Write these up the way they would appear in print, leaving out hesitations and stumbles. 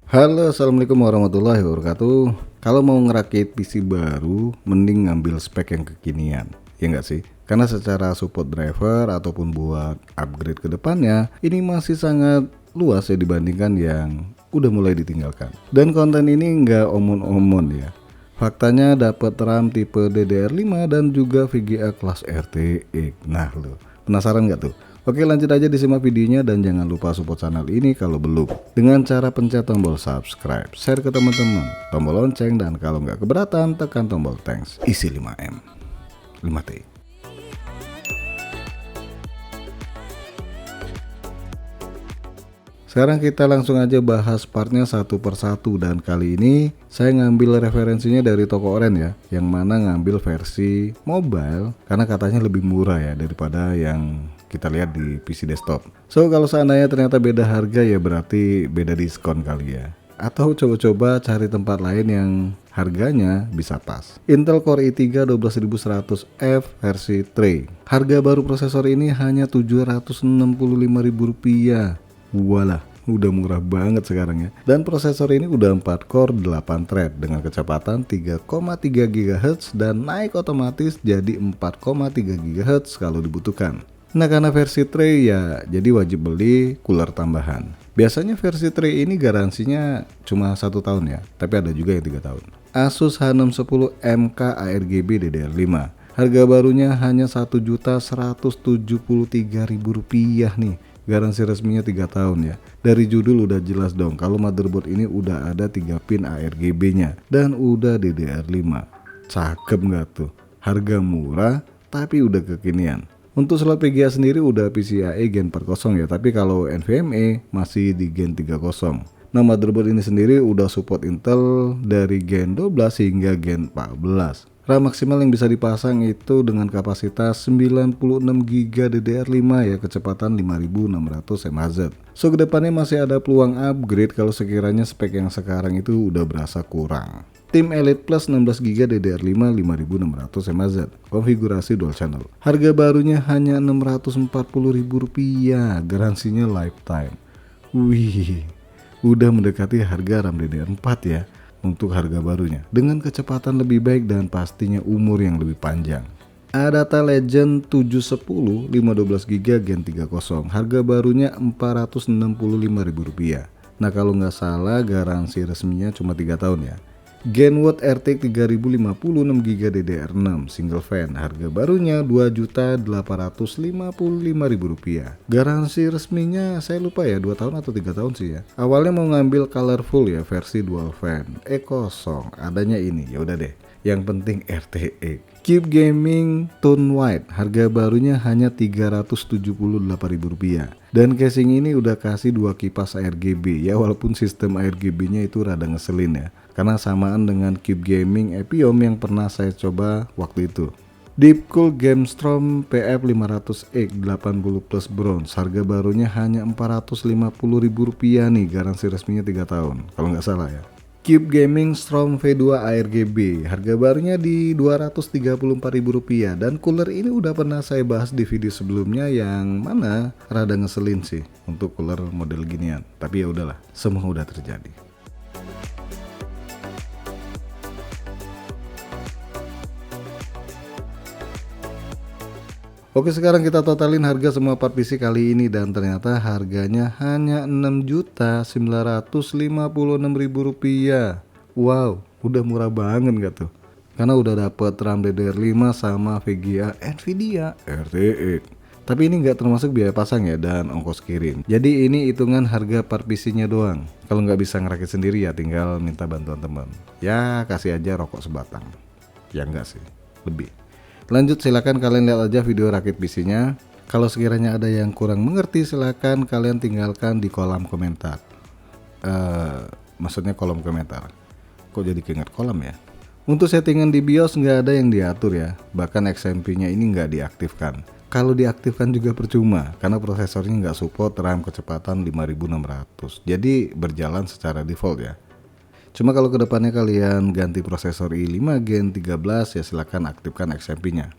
Halo, assalamualaikum warahmatullahi wabarakatuh. Kalau mau ngerakit PC baru, mending ngambil spek yang kekinian, ya nggak sih? Karena secara support driver ataupun buat upgrade ke depannya, ini masih sangat luas ya dibandingkan yang udah mulai ditinggalkan. Dan konten ini nggak omon-omon ya. Faktanya dapat RAM tipe DDR5 dan juga VGA kelas RTX. Nah lo, penasaran nggak tuh? Oke, lanjut aja disimak videonya dan jangan lupa support channel ini kalau belum. Dengan cara pencet tombol subscribe, share ke teman-teman, tombol lonceng, dan kalau nggak keberatan tekan tombol thanks. Isi 5M, 5T. Sekarang kita langsung aja bahas partnya satu persatu dan kali ini saya ngambil referensinya dari toko Oren ya, yang mana ngambil versi mobile karena katanya lebih murah ya daripada yang kita lihat di PC desktop. So kalau seandainya ternyata beda harga ya berarti beda diskon kali ya. Atau coba-coba cari tempat lain yang harganya bisa pas. Intel Core i3 12100F versi Tray. Harga baru prosesor ini hanya Rp765.000. Walah, udah murah banget sekarang ya. Dan prosesor ini udah 4 core 8 thread dengan kecepatan 3,3 GHz dan naik otomatis jadi 4,3 GHz kalau dibutuhkan. Nah, karena versi Tray ya jadi wajib beli cooler tambahan. Biasanya versi Tray ini garansinya cuma 1 tahun ya, tapi ada juga yang 3 tahun. Asus H610 MK ARGB DDR5. Harga barunya hanya Rp1.173.000 nih. Garansi resminya 3 tahun ya. Dari judul udah jelas dong kalau motherboard ini udah ada 3 pin ARGB-nya dan udah DDR5. Cakep nggak tuh? Harga murah tapi udah kekinian. Untuk slot VGA sendiri udah PCIe Gen 4.0 ya, tapi kalau NVMe masih di Gen 3.0. Nah, motherboard ini sendiri udah support Intel dari Gen 12 hingga Gen 14. RAM maksimal yang bisa dipasang itu dengan kapasitas 96GB DDR5 ya, kecepatan 5600 mHz. So kedepannya masih ada peluang upgrade kalau sekiranya spek yang sekarang itu udah berasa kurang. Tim Elite Plus 16GB DDR5 5600 mHz, konfigurasi dual channel. Harga barunya hanya Rp640.000, garansinya lifetime. Wih, udah mendekati harga RAM DDR4 ya untuk harga barunya dengan kecepatan lebih baik dan pastinya umur yang lebih panjang. Adata Legend 710 512GB Gen 3.0, harga barunya Rp465.000. Nah, kalau nggak salah garansi resminya cuma 3 tahun ya. Genwood RTX 3050 6GB DDR6 single fan, harga barunya Rp2.855.000. Garansi resminya saya lupa ya, 2 tahun atau 3 tahun sih ya. Awalnya mau ngambil colorful ya versi dual fan, kosong, adanya ini. Ya udah deh, yang penting RTX. Cube Gaming Tone White, harga barunya hanya Rp378.000. Dan casing ini udah kasih 2 kipas ARGB ya, walaupun sistem ARGB-nya itu rada ngeselin ya, karena samaan dengan Cube Gaming Epiom yang pernah saya coba waktu itu. Deepcool Gamestrom PF500X 80 plus bronze, harga barunya hanya Rp450.000 nih, garansi resminya 3 tahun kalau nggak salah ya. Cube Gaming Strom V2 ARGB, harga barunya di Rp234.000 dan cooler ini udah pernah saya bahas di video sebelumnya yang mana rada ngeselin sih untuk cooler model ginian, tapi ya udahlah, semua udah terjadi. Oke, sekarang kita totalin harga semua part PC kali ini dan ternyata harganya hanya Rp6.956.000. Wow, udah murah banget gak tuh? Karena udah dapet RAM DDR5 sama VGA Nvidia RTX. Tapi ini nggak termasuk biaya pasang ya dan ongkos kirim. Jadi ini hitungan harga part PC-nya doang. Kalau nggak bisa ngerakit sendiri ya tinggal minta bantuan teman. Ya kasih aja rokok sebatang. Ya enggak sih, lebih. Lanjut, silakan kalian lihat aja video rakit PC-nya. Kalau sekiranya ada yang kurang mengerti silakan kalian tinggalkan di kolom komentar. Maksudnya kolom komentar. Kok jadi keinget kolom ya? Untuk settingan di BIOS nggak ada yang diatur ya. Bahkan XMP-nya ini nggak diaktifkan. Kalau diaktifkan juga percuma karena prosesornya nggak support RAM kecepatan 5600. Jadi berjalan secara default ya. Cuma kalau kedepannya kalian ganti prosesor i5 Gen 13 ya silahkan aktifkan XMP-nya.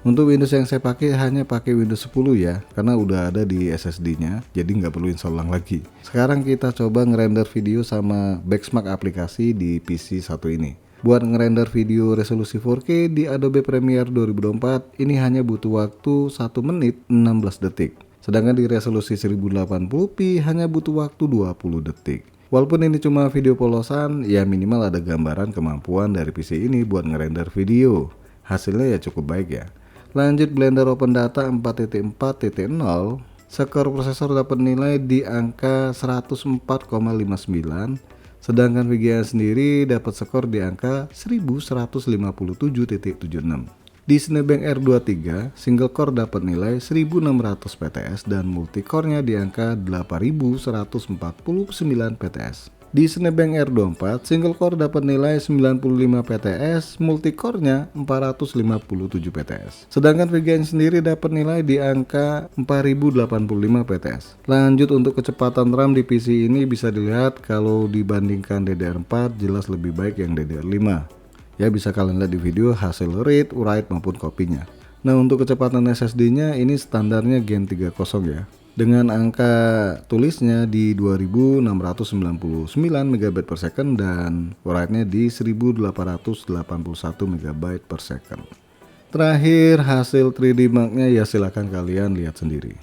Untuk Windows yang saya pakai hanya pakai Windows 10 ya, karena udah ada di SSD-nya, jadi nggak perlu install ulang lagi. Sekarang kita coba ngerender video sama Benchmark aplikasi di PC satu ini. Buat ngerender video resolusi 4K di Adobe Premiere 2024, ini hanya butuh waktu 1 menit 16 detik. Sedangkan di resolusi 1080p hanya butuh waktu 20 detik. Walaupun ini cuma video polosan, ya minimal ada gambaran kemampuan dari PC ini buat ngerender video. Hasilnya ya cukup baik ya. Lanjut Blender Open Data 4.4.0, skor prosesor dapat nilai di angka 104,59, sedangkan VGA sendiri dapat skor di angka 1157.76. Di Cinebench R23, single core dapat nilai 1600 PTS dan multicore-nya di angka 8149 PTS. Di Cinebench R24, single core dapat nilai 95 PTS, multicore-nya 457 PTS. Sedangkan VGA sendiri dapat nilai di angka 4085 PTS. Lanjut untuk kecepatan RAM di PC ini bisa dilihat kalau dibandingkan DDR4 jelas lebih baik yang DDR5. Ya bisa kalian lihat di video hasil read, write maupun copy-nya. Nah untuk kecepatan SSD-nya ini standarnya Gen 3.0 ya. Dengan angka tulisnya di 2699 MB per second dan write-nya di 1881 MB per second. Terakhir hasil 3D Mark-nya ya silahkan kalian lihat sendiri.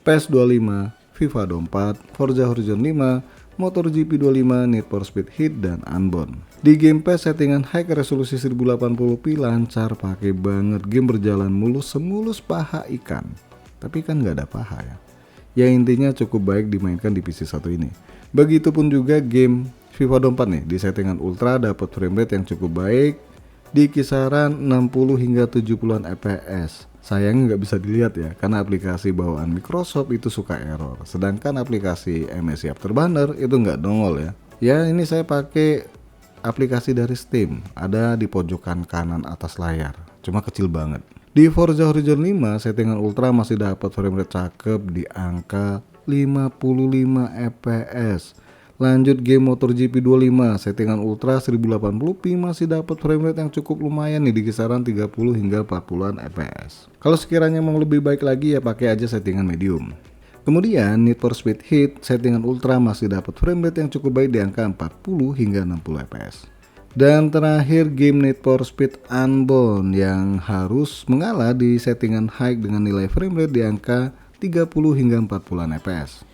PES 25, FIFA 24, Forza Horizon 5, MotoGP 25, Need for Speed Heat, dan Unbound. Di Game PES settingan high resolusi 1080p lancar, pakai banget, game berjalan mulus semulus paha ikan. Tapi kan nggak ada paha ya. Ya intinya cukup baik dimainkan di PC satu ini. Begitupun juga game FIFA 24 nih, di settingan ultra dapat frame rate yang cukup baik di kisaran 60 hingga 70-an fps. Sayangnya nggak bisa dilihat ya, karena aplikasi bawaan Microsoft itu suka error. Sedangkan aplikasi MSI Afterburner itu nggak nongol ya. Ya ini saya pakai aplikasi dari Steam, ada di pojokan kanan atas layar, cuma kecil banget. Di Forza Horizon 5 settingan ultra masih dapat frame rate cakep di angka 55 fps. Lanjut game MotoGP 25 settingan ultra 1080p masih dapat frame rate yang cukup lumayan nih di kisaran 30 hingga 40-an fps. Kalau sekiranya mau lebih baik lagi ya pakai aja settingan medium. Kemudian Need for Speed Heat settingan ultra masih dapat frame rate yang cukup baik di angka 40 hingga 60 fps. Dan terakhir game Need for Speed Unbound yang harus mengalah di settingan high dengan nilai frame rate di angka 30 hingga 40-an fps.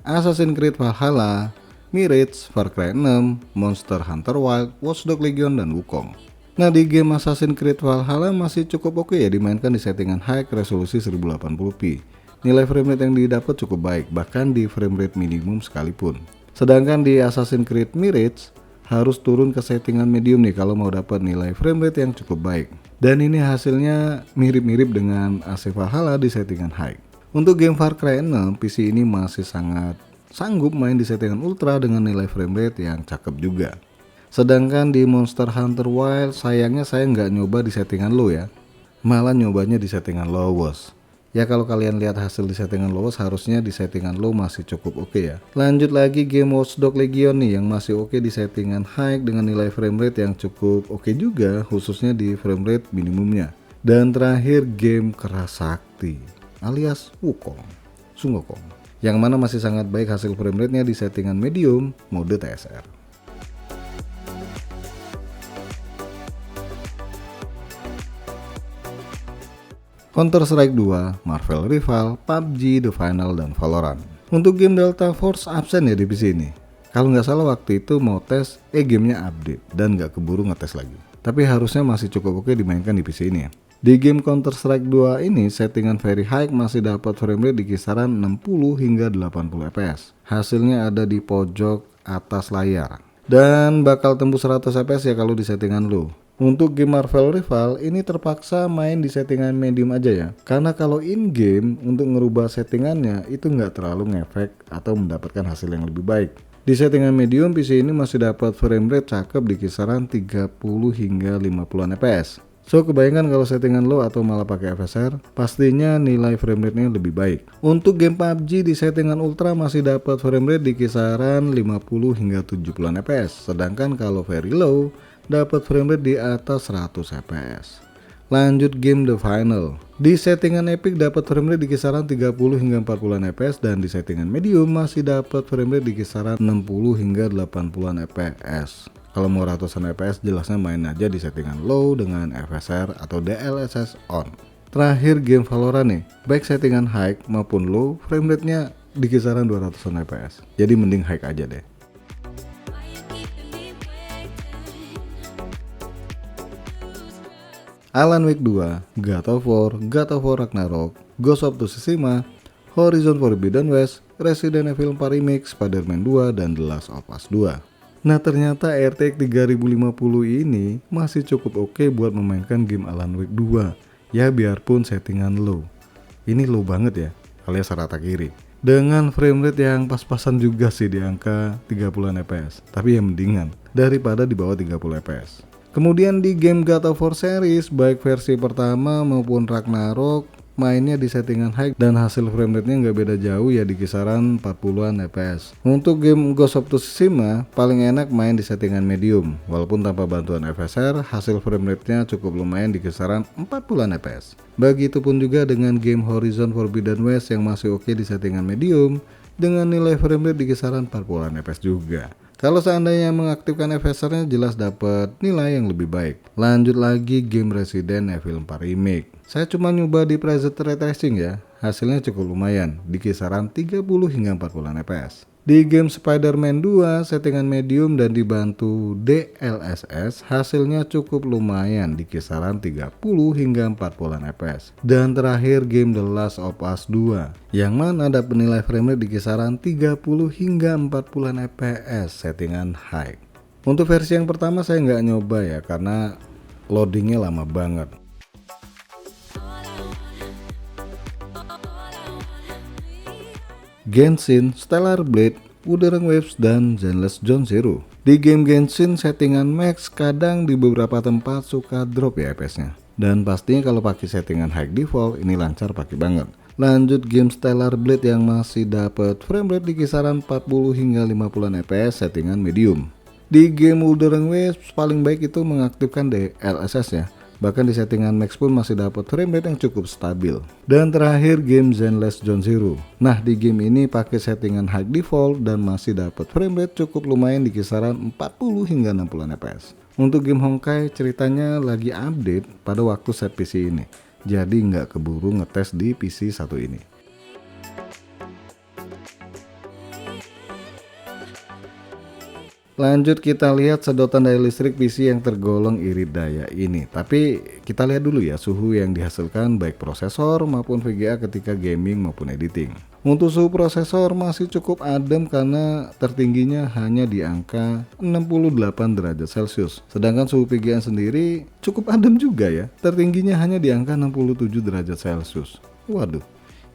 Assassin's Creed Valhalla, Mirage, Far Cry 6, Monster Hunter Wilds, Watch Dogs Legion, dan Wukong. Nah di game Assassin's Creed Valhalla masih cukup oke ya dimainkan di settingan high resolusi 1080p. Nilai frame rate yang didapat cukup baik, bahkan di frame rate minimum sekalipun. Sedangkan di Assassin's Creed Mirage harus turun ke settingan medium nih kalau mau dapat nilai frame rate yang cukup baik. Dan ini hasilnya mirip-mirip dengan AC Valhalla di settingan high. Untuk game Far Cry 6, PC ini masih sangat sanggup main di settingan ultra dengan nilai frame rate yang cakep juga. Sedangkan di Monster Hunter Wilds sayangnya saya nggak nyoba di settingan low ya, malah nyobanya di settingan low bos. Ya kalau kalian lihat hasil di settingan low, harusnya di settingan low masih cukup oke ya. Lanjut lagi game Watch Dogs Legion nih yang masih oke di settingan high dengan nilai frame rate yang cukup oke juga, khususnya di frame rate minimumnya. Dan terakhir game Keras Sakti alias Wukong, Sungokong, yang mana masih sangat baik hasil frame rate-nya di settingan medium mode TSR. Counter-Strike 2, Marvel Rival, PUBG, The Final, dan Valorant. Untuk game Delta Force absen ya di PC ini. Kalau nggak salah waktu itu mau tes, gamenya update dan nggak keburu ngetes lagi. Tapi harusnya masih cukup oke dimainkan di PC ini ya. Di game Counter-Strike 2 ini settingan very high masih dapat frame rate di kisaran 60 hingga 80 fps. Hasilnya ada di pojok atas layar. Dan bakal tembus 100 fps ya kalau di settingan low. Untuk game Marvel Rival ini terpaksa main di settingan medium aja ya. Karena kalau in game untuk ngerubah settingannya itu nggak terlalu ngefek atau mendapatkan hasil yang lebih baik. Di settingan medium PC ini masih dapat frame rate cakep di kisaran 30 hingga 50 fps. So kebayangkan kalau settingan low atau malah pakai FSR, pastinya nilai frame rate-nya lebih baik. Untuk game PUBG di settingan ultra masih dapat frame rate di kisaran 50 hingga 70 fps. Sedangkan kalau very low dapat frame rate di atas 100 fps. Lanjut game The Final. Di settingan epic dapat frame rate di kisaran 30 hingga 40 fps dan di settingan medium masih dapat frame rate di kisaran 60 hingga 80 fps. Kalau mau ratusan fps jelasnya main aja di settingan low dengan FSR atau DLSS on. Terakhir game Valorant nih, baik settingan high maupun low frame rate-nya di kisaran 200an fps. Jadi mending high aja deh. Alan Wake 2, God of War Ragnarok, Ghost of Tsushima, Horizon Forbidden West, Resident Evil 4 Remake, Spider-Man 2, dan The Last of Us 2. Nah ternyata RTX 3050 ini masih cukup oke buat memainkan game Alan Wake 2. Ya biarpun settingan low. Ini low banget ya, alias rata kiri. Dengan frame rate yang pas-pasan juga sih di angka 30 fps. Tapi ya mendingan daripada di bawah 30 fps. Kemudian di game God of War series, baik versi pertama maupun Ragnarok, mainnya di settingan high dan hasil frame rate-nya nggak beda jauh ya di kisaran 40-an fps. Untuk game Ghost of Tsushima, paling enak main di settingan medium. Walaupun tanpa bantuan FSR, hasil frame rate-nya cukup lumayan di kisaran 40-an fps. Begitupun juga dengan game Horizon Forbidden West yang masih oke di settingan medium, dengan nilai frame rate di kisaran 40-an fps juga. Kalau seandainya mengaktifkan FSR-nya jelas dapat nilai yang lebih baik. Lanjut lagi game Resident Evil 4 Remake. Saya cuma nyoba di preset ray tracing ya, hasilnya cukup lumayan di kisaran 30 hingga 40 fps. Di game Spider-Man 2 settingan medium dan dibantu DLSS hasilnya cukup lumayan di kisaran 30 hingga 40 fps. Dan terakhir game The Last of Us 2 yang mana dapat nilai frame rate di kisaran 30 hingga 40 fps settingan high. Untuk versi yang pertama saya nggak nyoba ya karena loadingnya lama banget. Genshin, Stellar Blade, Wuthering Waves, dan Zenless Zone Zero. Di game Genshin settingan max kadang di beberapa tempat suka drop ya FPS-nya. Dan pastinya kalau pakai settingan high default ini lancar pakai banget. Lanjut game Stellar Blade yang masih dapat frame rate di kisaran 40 hingga 50 fps settingan medium. Di game Wuthering Waves paling baik itu mengaktifkan DLSS ya. Bahkan di settingan max pun masih dapat frame rate yang cukup stabil. Dan terakhir game Zenless Zone Zero. Nah di game ini pakai settingan high default dan masih dapat frame rate cukup lumayan di kisaran 40 hingga 60 fps. Untuk game Honkai ceritanya lagi update pada waktu set PC ini. Jadi nggak keburu ngetes di PC satu ini. Lanjut kita lihat sedotan daya listrik PC yang tergolong irit daya ini. Tapi kita lihat dulu ya suhu yang dihasilkan baik prosesor maupun VGA ketika gaming maupun editing. Untuk suhu prosesor masih cukup adem karena tertingginya hanya di angka 68 derajat Celcius. Sedangkan suhu VGA sendiri cukup adem juga ya. Tertingginya hanya di angka 67 derajat Celcius. Waduh,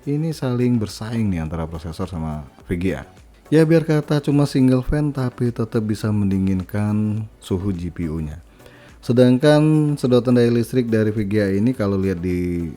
ini saling bersaing nih antara prosesor sama VGA. Ya biar kata cuma single fan tapi tetap bisa mendinginkan suhu GPU-nya. Sedangkan sedotan daya listrik dari VGA ini kalau lihat di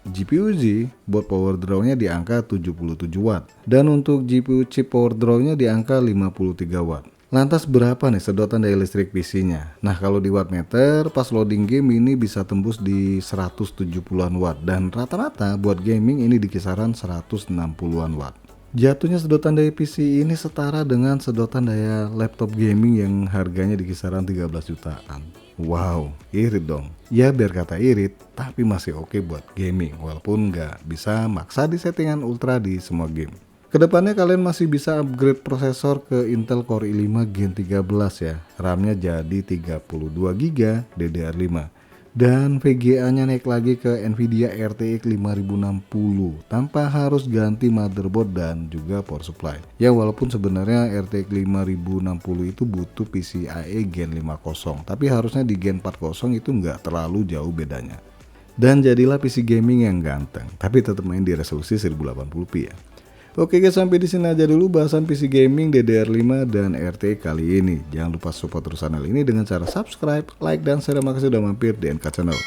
GPU Z, board power draw-nya di angka 77 watt. Dan untuk GPU chip power draw-nya di angka 53 watt. Lantas berapa nih sedotan daya listrik PC-nya? Nah kalau di wattmeter pas loading game ini bisa tembus di 170-an watt. Dan rata-rata buat gaming ini di kisaran 160-an watt. Jatuhnya sedotan daya PC ini setara dengan sedotan daya laptop gaming yang harganya di kisaran 13 jutaan. Wow, irit dong. Ya biar kata irit, tapi masih oke buat gaming walaupun nggak bisa maksa di settingan ultra di semua game. Kedepannya kalian masih bisa upgrade prosesor ke Intel Core i5 Gen 13 ya. RAM-nya jadi 32GB DDR5. Dan VGA-nya naik lagi ke Nvidia RTX 5060 tanpa harus ganti motherboard dan juga power supply. Ya walaupun sebenarnya RTX 5060 itu butuh PCIe Gen 50, tapi harusnya di Gen 40 itu nggak terlalu jauh bedanya. Dan jadilah PC gaming yang ganteng, tapi tetap main di resolusi 1080p ya. Oke guys, sampai di sini aja dulu bahasan PC gaming DDR5 dan RT kali ini. Jangan lupa support terus channel ini dengan cara subscribe, like, dan share. Makasih sudah mampir di NK Channel.